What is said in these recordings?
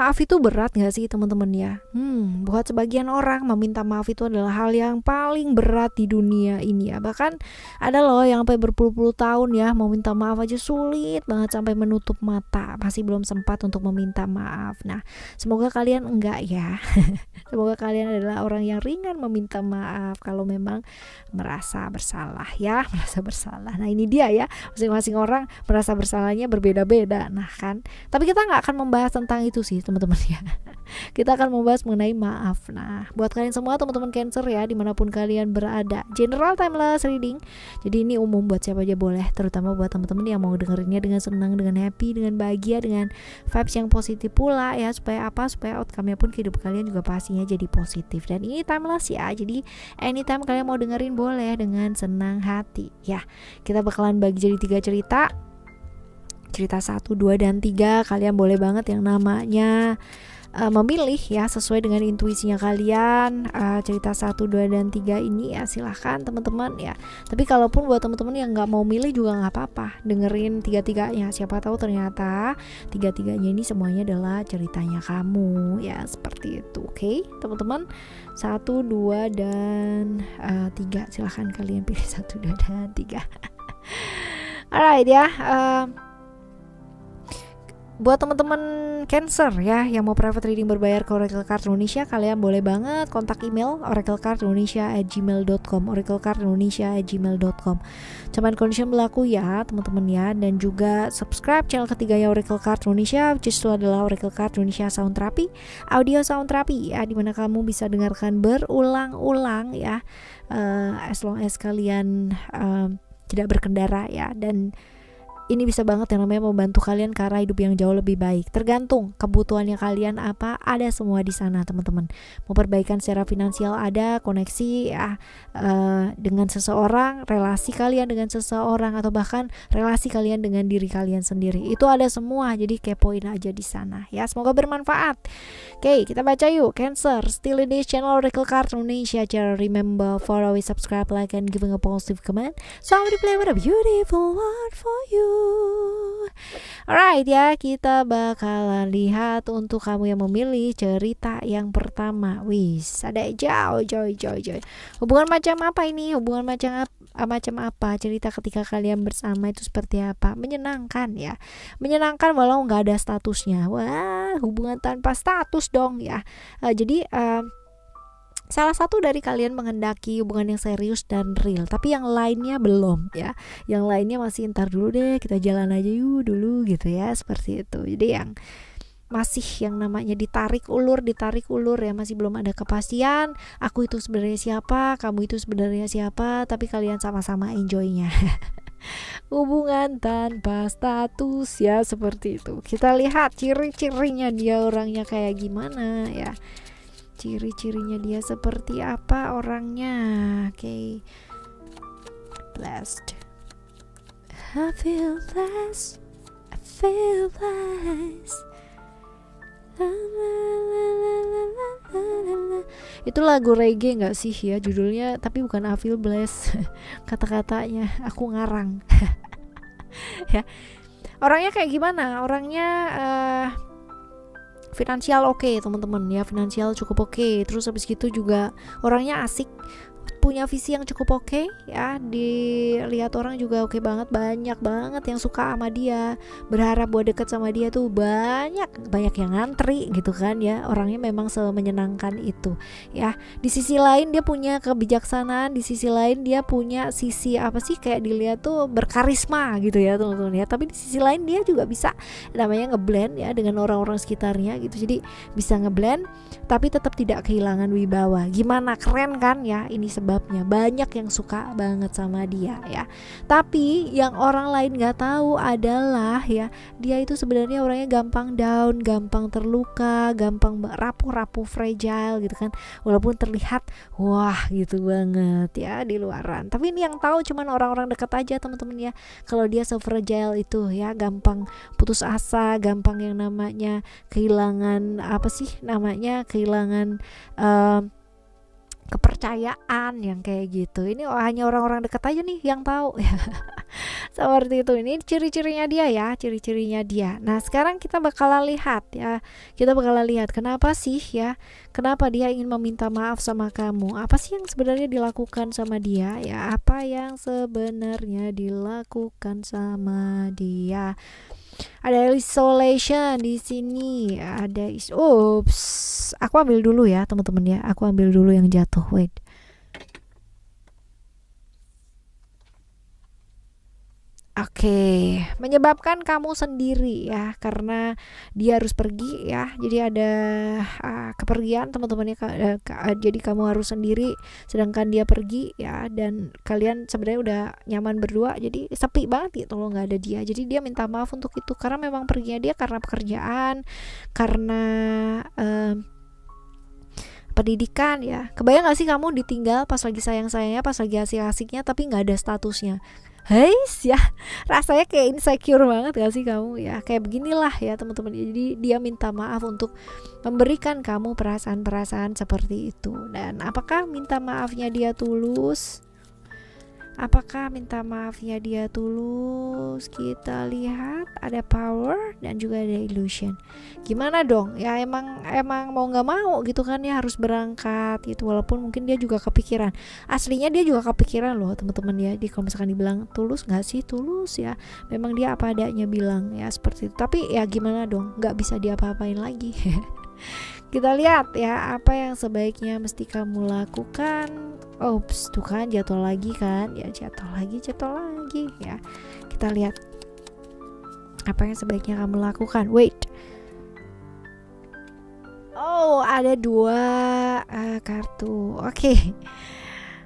maaf itu berat gak sih teman-teman ya? Buat sebagian orang meminta maaf itu adalah hal yang paling berat di dunia ini ya. Bahkan ada loh yang sampai berpuluh-puluh tahun ya mau minta maaf aja sulit banget, sampai menutup mata masih belum sempat untuk meminta maaf. Nah, semoga kalian enggak ya. Semoga kalian adalah orang yang ringan meminta maaf kalau memang merasa bersalah ya, merasa bersalah. Nah, ini dia ya, masing-masing orang merasa bersalahnya berbeda-beda. Nah kan, tapi kita nggak akan membahas tentang itu sih teman-teman ya. Kita akan membahas mengenai maaf. Nah, buat kalian semua teman-teman Cancer ya, dimanapun kalian berada, general timeless reading, jadi ini umum buat siapa aja boleh, terutama buat teman-teman yang mau dengerinnya dengan senang, dengan happy, dengan bahagia, dengan vibes yang positif pula ya, supaya apa, supaya outcome-nya pun kehidupan kalian juga pastinya jadi positif. Dan ini timeless ya, jadi anytime kalian mau dengerin boleh dengan senang hati ya. Kita bakalan bagi jadi 3 cerita 1, 2, dan 3. Kalian boleh banget yang namanya memilih ya sesuai dengan intuisinya kalian. Cerita 1, 2, dan 3 ini ya silahkan teman-teman ya. Tapi kalaupun buat teman-teman yang gak mau milih juga gak apa-apa, dengerin 3-3-nya. Siapa tahu ternyata 3-3-nya ini semuanya adalah ceritanya kamu ya, seperti itu. Oke teman-teman, 1, 2, dan 3. Silahkan kalian pilih 1, 2, dan 3. Alright ya. Buat teman-teman Cancer ya yang mau private reading berbayar ke Oracle Card Indonesia, kalian boleh banget kontak email oraclecardindonesia@gmail.com, oraclecardindonesia@gmail.com. Cuman condition berlaku ya teman-teman ya. Dan juga subscribe channel ketiga ya Oracle Card Indonesia, which is adalah Oracle Card Indonesia Sound Therapy, audio sound therapy ya, dimana kamu bisa dengarkan berulang-ulang ya, as long as kalian tidak berkendara ya. Dan ini bisa banget yang namanya membantu kalian ke arah hidup yang jauh lebih baik. Tergantung kebutuhannya kalian apa, ada semua di sana teman-teman. Mau perbaikan secara finansial ada, koneksi ya dengan seseorang, relasi kalian dengan seseorang, atau bahkan relasi kalian dengan diri kalian sendiri. Itu ada semua, jadi kepoin aja di sana ya. Semoga bermanfaat. Oke, kita baca yuk. Cancer, still in this channel Oracle Card Indonesia. Just remember, follow, subscribe, like, and giving a positive comment. So I'm gonna play with a beautiful word for you. Alright ya, kita bakalan lihat untuk kamu yang memilih cerita yang pertama. Wis, ada joy. Hubungan macam apa ini? Hubungan macam apa? Cerita ketika kalian bersama itu seperti apa? Menyenangkan ya. Menyenangkan walau nggak ada statusnya. Wah, hubungan tanpa status dong ya. Jadi salah satu dari kalian menghendaki hubungan yang serius dan real, tapi yang lainnya belum ya. Yang lainnya masih ntar dulu deh, kita jalan aja yuk dulu gitu ya, seperti itu. Jadi yang masih yang namanya ditarik ulur ya, masih belum ada kepastian aku itu sebenarnya siapa, kamu itu sebenarnya siapa, tapi kalian sama-sama enjoynya. Hubungan tanpa status ya, seperti itu. Kita lihat ciri-cirinya dia orangnya kayak gimana ya. Ciri-cirinya dia seperti apa orangnya. Oke. Blessed. I feel blessed. Itu lagu reggae gak sih ya judulnya, tapi bukan I feel blessed. Kata-katanya aku ngarang. Ya. Orangnya kayak gimana? Orangnya finansial oke, teman-teman ya, finansial cukup oke. Terus habis gitu juga orangnya asik, punya visi yang cukup oke ya, dilihat orang juga oke banget, banyak banget yang suka sama dia, berharap buat deket sama dia tuh banyak yang ngantri gitu kan ya. Orangnya memang semenyenangkan itu ya. Di sisi lain dia punya kebijaksanaan, di sisi lain dia punya sisi apa sih, kayak dilihat tuh berkarisma gitu ya teman-teman ya. Tapi di sisi lain dia juga bisa namanya ngeblend ya dengan orang-orang sekitarnya gitu. Jadi bisa ngeblend tapi tetap tidak kehilangan wibawa. Gimana, keren kan ya. Ini sebabnya banyak yang suka banget sama dia ya. Tapi yang orang lain gak tahu adalah ya, dia itu sebenarnya orangnya gampang down, gampang terluka, gampang rapuh-rapuh, fragile gitu kan. Walaupun terlihat wah gitu banget ya di luaran, tapi ini yang tahu cuman orang-orang dekat aja teman-teman ya. Kalau dia se-fragile itu ya, gampang putus asa, gampang yang namanya kehilangan apa sih namanya, kehilangan kepercayaan yang kayak gitu. Ini hanya orang-orang dekat aja nih yang tahu. Seperti itu. Ini ciri-cirinya dia ya, ciri-cirinya dia. Nah, sekarang kita bakalan lihat ya. Kita bakalan lihat kenapa sih ya? Kenapa dia ingin meminta maaf sama kamu? Apa sih yang sebenarnya dilakukan sama dia? Ya, apa yang sebenarnya dilakukan sama dia? Ada isolation di sini, ada ups. Aku ambil dulu ya, teman-teman ya. Aku ambil dulu yang jatuh. Wait. Oke, menyebabkan kamu sendiri ya, karena dia harus pergi ya. Jadi ada kepergian teman-temannya, jadi kamu harus sendiri, sedangkan dia pergi ya. Dan kalian sebenarnya udah nyaman berdua, jadi sepi banget gitu loh, nggak ada dia. Jadi dia minta maaf untuk itu, karena memang perginya dia karena pekerjaan, karena pendidikan ya. Kebayang gak sih kamu ditinggal pas lagi sayang-sayangnya, pas lagi asik-asiknya, tapi nggak ada statusnya? Heis ya, rasanya kayak insecure banget gak sih kamu ya? Kayak beginilah ya teman-teman. Jadi dia minta maaf untuk memberikan kamu perasaan-perasaan seperti itu. Dan apakah minta maafnya dia tulus? Apakah minta maafnya dia tulus? Kita lihat ada power dan juga ada illusion. Gimana dong? Ya emang mau nggak mau gitu kan ya, harus berangkat gitu. Walaupun mungkin dia juga kepikiran. Aslinya dia juga kepikiran loh teman-teman ya. Kalau misalkan dibilang tulus nggak sih? Tulus ya. Memang dia apa adanya bilang ya seperti itu. Tapi ya gimana dong? Nggak bisa diapa-apain lagi. Kita lihat ya apa yang sebaiknya mesti kamu lakukan. Oops, tuh kan jatuh lagi kan ya, jatuh lagi ya. Kita lihat apa yang sebaiknya kamu lakukan. Wait, oh ada 2 kartu. Oke.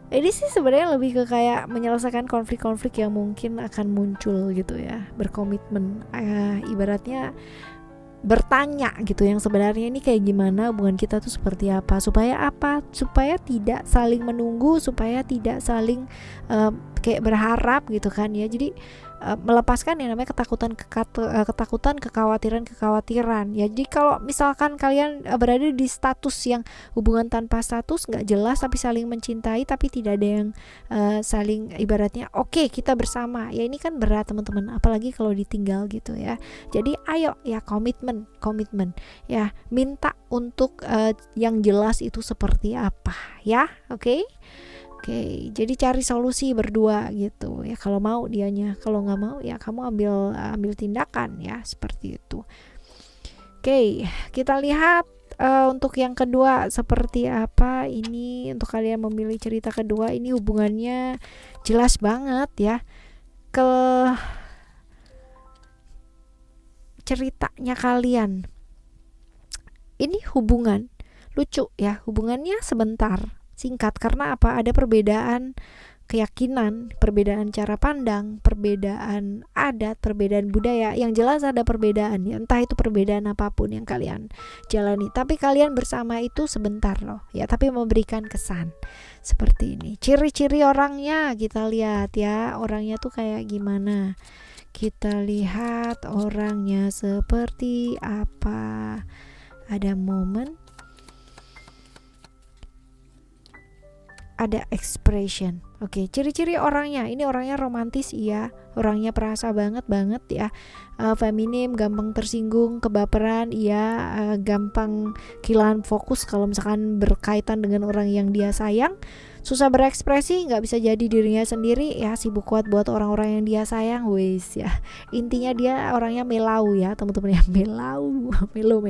Ini sih sebenarnya lebih ke kayak menyelesaikan konflik-konflik yang mungkin akan muncul gitu ya, berkomitmen, ibaratnya bertanya gitu, yang sebenarnya ini kayak gimana, hubungan kita tuh seperti apa, supaya tidak saling menunggu, supaya tidak saling kayak berharap gitu kan ya. Jadi melepaskan yang namanya ketakutan, kekhawatiran ya. Jadi kalau misalkan kalian berada di status yang hubungan tanpa status, nggak jelas tapi saling mencintai, tapi tidak ada yang saling ibaratnya oke, kita bersama ya, ini kan berat teman-teman, apalagi kalau ditinggal gitu ya. Jadi ayo ya, komitmen ya, minta untuk yang jelas itu seperti apa ya. Oke, jadi cari solusi berdua gitu ya. Kalau mau dianya, kalau nggak mau ya kamu ambil tindakan ya, seperti itu. Oke, kita lihat untuk yang kedua seperti apa. Ini untuk kalian memilih cerita kedua, ini hubungannya jelas banget ya. Ke ceritanya kalian ini hubungan lucu ya, hubungannya sebentar, singkat. Karena apa? Ada perbedaan keyakinan, perbedaan cara pandang, perbedaan adat, perbedaan budaya. Yang jelas ada perbedaan ya, entah itu perbedaan apapun yang kalian jalani, tapi kalian bersama itu sebentar loh ya, tapi memberikan kesan seperti ini. Ciri-ciri orangnya kita lihat ya, orangnya tuh kayak gimana. Kita lihat orangnya seperti apa. Ada momen, ada expression. Oke, ciri-ciri orangnya, ini orangnya romantis iya, orangnya perasa banget ya, feminim, gampang tersinggung, kebaperan iya, gampang kehilangan fokus kalau misalkan berkaitan dengan orang yang dia sayang, susah berekspresi, nggak bisa jadi dirinya sendiri ya, sibuk kuat buat orang-orang yang dia sayang, wes ya. Intinya dia orangnya melau ya teman-teman ya, melo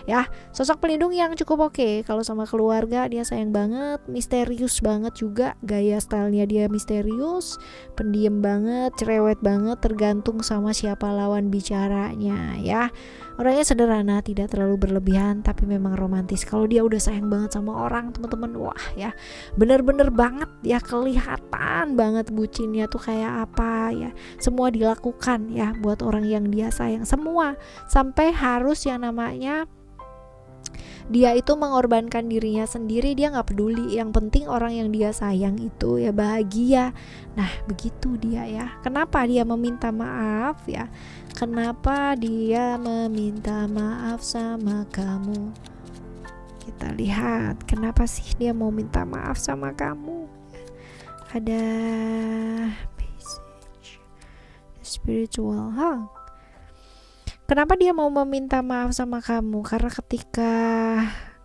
ya. Sosok pelindung yang cukup oke. Kalau sama keluarga dia sayang banget, misterius banget juga, gaya stylenya dia misterius, pendiam banget, cerewet banget, tergantung sama siapa lawan bicaranya ya. Orangnya sederhana, tidak terlalu berlebihan, tapi memang romantis. Kalau dia udah sayang banget sama orang teman-teman, wah ya, bener-bener banget ya, kelihatan banget bucinnya tuh kayak apa ya. Semua dilakukan ya buat orang yang dia sayang, semua, sampai harus yang namanya dia itu mengorbankan dirinya sendiri, dia nggak peduli, yang penting orang yang dia sayang itu ya bahagia. Nah begitu dia ya. Kenapa dia meminta maaf ya, kenapa dia meminta maaf sama kamu? Kita lihat kenapa sih dia mau minta maaf sama kamu. Ada message spiritual, Kenapa dia mau meminta maaf sama kamu? Karena ketika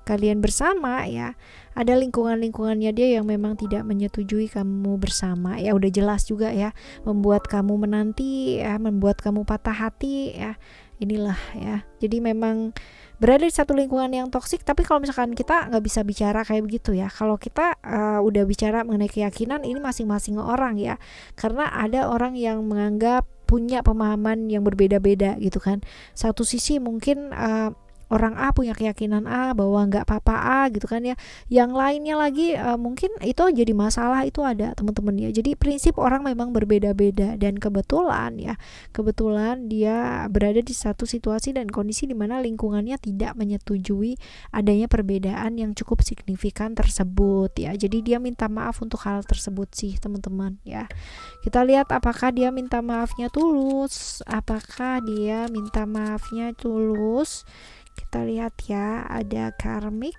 kalian bersama ya, ada lingkungannya dia yang memang tidak menyetujui kamu bersama ya, udah jelas juga ya, membuat kamu menanti ya, membuat kamu patah hati ya, inilah ya. Jadi memang berada di satu lingkungan yang toksik. Tapi kalau misalkan kita nggak bisa bicara kayak begitu ya, kalau kita udah bicara mengenai keyakinan, ini masing-masing orang ya, karena ada orang yang menganggap punya pemahaman yang berbeda-beda gitu kan. Satu sisi mungkin orang A punya keyakinan A bahwa nggak apa-apa A gitu kan ya, yang lainnya lagi mungkin itu jadi masalah, itu ada teman-teman ya. Jadi prinsip orang memang berbeda-beda, dan kebetulan dia berada di satu situasi dan kondisi di mana lingkungannya tidak menyetujui adanya perbedaan yang cukup signifikan tersebut ya. Jadi dia minta maaf untuk hal tersebut sih teman-teman ya. Kita lihat apakah dia minta maafnya tulus, Kita lihat ya, ada karmik.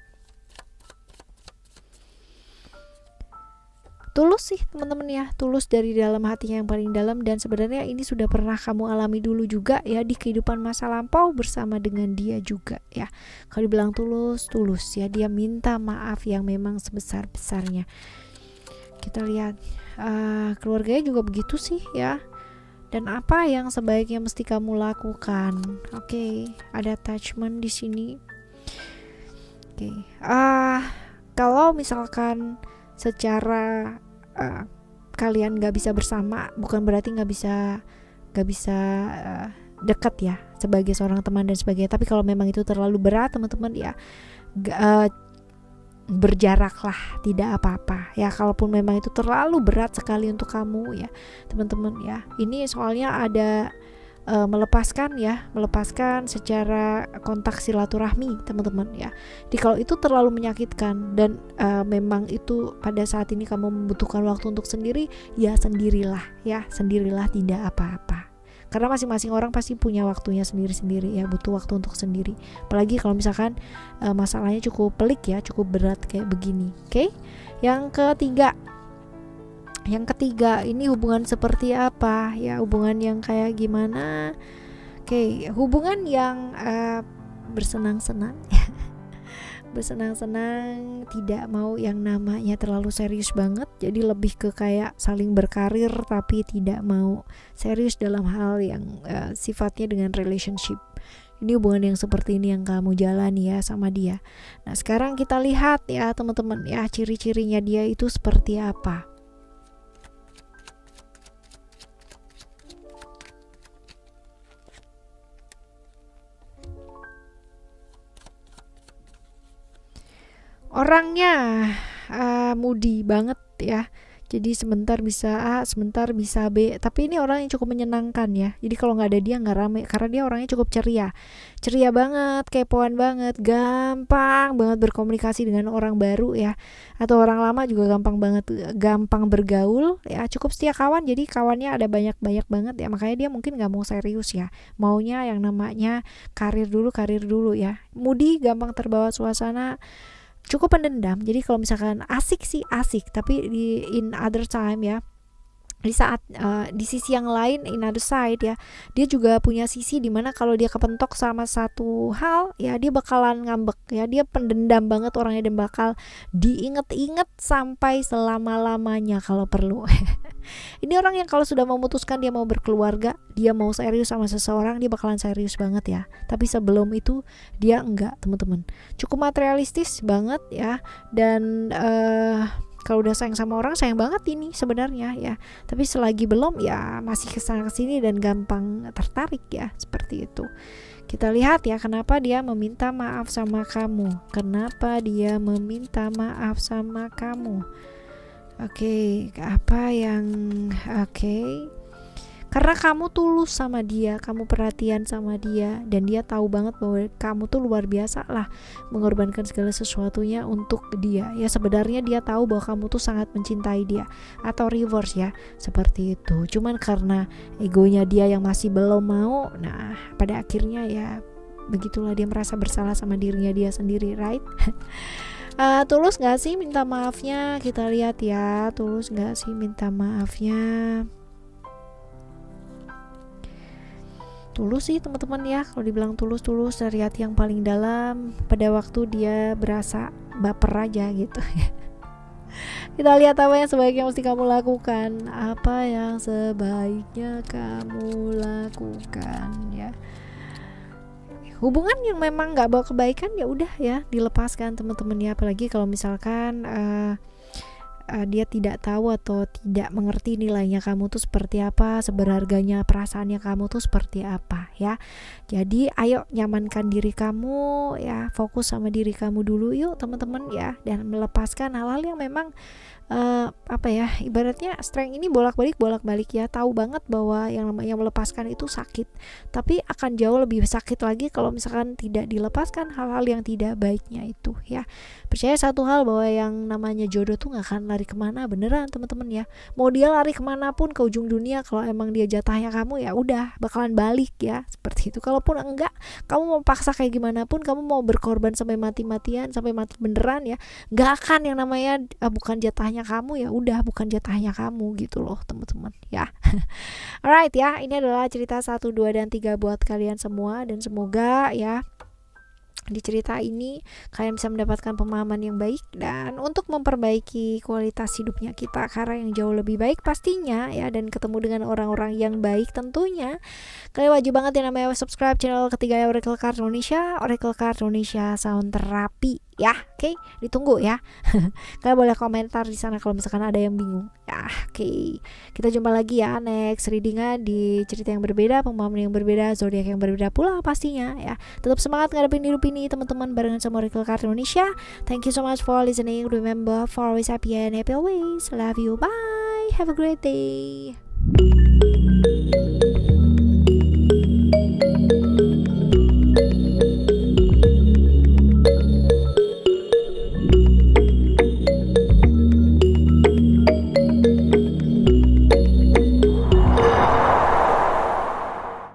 Tulus sih teman-teman ya, tulus dari dalam hatinya yang paling dalam, dan sebenarnya ini sudah pernah kamu alami dulu juga ya di kehidupan masa lampau bersama dengan dia juga ya. Kalau dibilang tulus ya, dia minta maaf yang memang sebesar-besarnya. Kita lihat keluarganya juga begitu sih ya. Dan apa yang sebaiknya mesti kamu lakukan? Oke, ada attachment di sini. Oke, kalau misalkan secara kalian nggak bisa bersama, bukan berarti nggak bisa dekat ya sebagai seorang teman dan sebagainya. Tapi kalau memang itu terlalu berat teman-teman ya, berjaraklah, tidak apa-apa ya. Kalaupun memang itu terlalu berat sekali untuk kamu ya teman-teman ya, ini soalnya ada melepaskan secara kontak silaturahmi teman-teman ya. Jadi kalau itu terlalu menyakitkan dan memang itu pada saat ini kamu membutuhkan waktu untuk sendiri, ya sendirilah, tidak apa-apa. Karena masing-masing orang pasti punya waktunya sendiri-sendiri ya, butuh waktu untuk sendiri. Apalagi kalau misalkan masalahnya cukup pelik ya, cukup berat kayak begini. Oke? Yang ketiga, ini hubungan seperti apa ya? Hubungan yang kayak gimana? Oke, hubungan yang bersenang-senang. Bersenang-senang, tidak mau yang namanya terlalu serius banget. Jadi lebih ke kayak saling berkarir tapi tidak mau serius dalam hal yang sifatnya dengan relationship. Ini hubungan yang seperti ini yang kamu jalani ya sama dia. Nah, sekarang kita lihat ya teman-teman ya, ciri-cirinya dia itu seperti apa. Orangnya moody banget ya. Jadi sebentar bisa A, sebentar bisa B. Tapi ini orang yang cukup menyenangkan ya. Jadi kalau nggak ada dia nggak rame, karena dia orangnya cukup ceria banget, kepoan banget, gampang banget berkomunikasi dengan orang baru ya, atau orang lama juga gampang bergaul ya. Cukup setia kawan, jadi kawannya ada banyak banget ya. Makanya dia mungkin nggak mau serius ya, maunya yang namanya karir dulu ya. Moody, gampang terbawa suasana, cukup pendendam. Jadi kalau misalkan asik, tapi in other time ya, di saat di sisi yang lain, in other side ya, dia juga punya sisi dimana kalau dia kepentok sama satu hal ya, dia bakalan ngambek ya. Dia pendendam banget orangnya dan bakal diinget-inget sampai selama-lamanya kalau perlu. Ini orang yang kalau sudah memutuskan dia mau berkeluarga, dia mau serius sama seseorang, dia bakalan serius banget ya. Tapi sebelum itu dia enggak teman-teman. Cukup materialistis banget ya. Dan kalau udah sayang sama orang, sayang banget ini sebenarnya ya. Tapi selagi belum ya masih kesana kesini dan gampang tertarik ya, seperti itu. Kita lihat ya kenapa dia meminta maaf sama kamu. Karena kamu tulus sama dia, kamu perhatian sama dia, dan dia tahu banget bahwa kamu tuh luar biasa lah mengorbankan segala sesuatunya untuk dia. Ya sebenarnya dia tahu bahwa kamu tuh sangat mencintai dia, atau reverse ya, seperti itu. Cuman karena egonya dia yang masih belum mau, nah pada akhirnya ya begitulah dia merasa bersalah sama dirinya dia sendiri, right? Tulus gak sih minta maafnya? Kita lihat ya, tulus gak sih minta maafnya? Tulus sih teman-teman ya, kalau dibilang tulus dari hati yang paling dalam. Pada waktu dia berasa baper aja gitu. Kita lihat apa yang sebaiknya mesti kamu lakukan. Apa yang sebaiknya kamu lakukan ya. Hubungan yang memang nggak bawa kebaikan ya udah ya dilepaskan teman-teman ya. Apalagi kalau misalkan dia tidak tahu atau tidak mengerti nilainya kamu tuh seperti apa, seberharganya perasaannya kamu tuh seperti apa ya. Jadi ayo nyamankan diri kamu ya, fokus sama diri kamu dulu yuk teman-teman ya, dan melepaskan hal-hal yang memang ibaratnya strength ini bolak-balik ya, tahu banget bahwa yang namanya melepaskan itu sakit, tapi akan jauh lebih sakit lagi kalau misalkan tidak dilepaskan hal-hal yang tidak baiknya itu ya. Percaya satu hal, bahwa yang namanya jodoh tuh gak akan lari kemana, beneran teman-teman ya. Mau dia lari kemanapun ke ujung dunia, kalau emang dia jatahnya kamu ya udah bakalan balik ya, seperti itu. Kalaupun enggak, kamu mau paksa kayak gimana pun, kamu mau berkorban sampai mati-matian, sampai mati beneran ya, gak akan yang namanya bukan jatahnya kamu ya udah bukan jatahnya kamu gitu loh teman-teman ya. Alright ya, ini adalah cerita 1, 2, dan 3 buat kalian semua, dan semoga ya di cerita ini kalian bisa mendapatkan pemahaman yang baik dan untuk memperbaiki kualitas hidupnya kita ke arah yang jauh lebih baik pastinya ya, dan ketemu dengan orang-orang yang baik tentunya. Kalian wajib banget yang namanya subscribe channel ketiga ya, Oracle Card Indonesia, Oracle Card Indonesia Sound Therapy ya. Oke, ditunggu ya. Kalian boleh komentar di sana kalau misalkan ada yang bingung ya. Oke, kita jumpa lagi ya next readingnya di cerita yang berbeda, pemahaman yang berbeda, zodiak yang berbeda pula pastinya ya. Tetap semangat ngadepin hidup ini teman-teman barengan sama Oracle Card Indonesia. Thank you so much for listening. Remember, for always happy and happy always. Love you, bye, have a great day.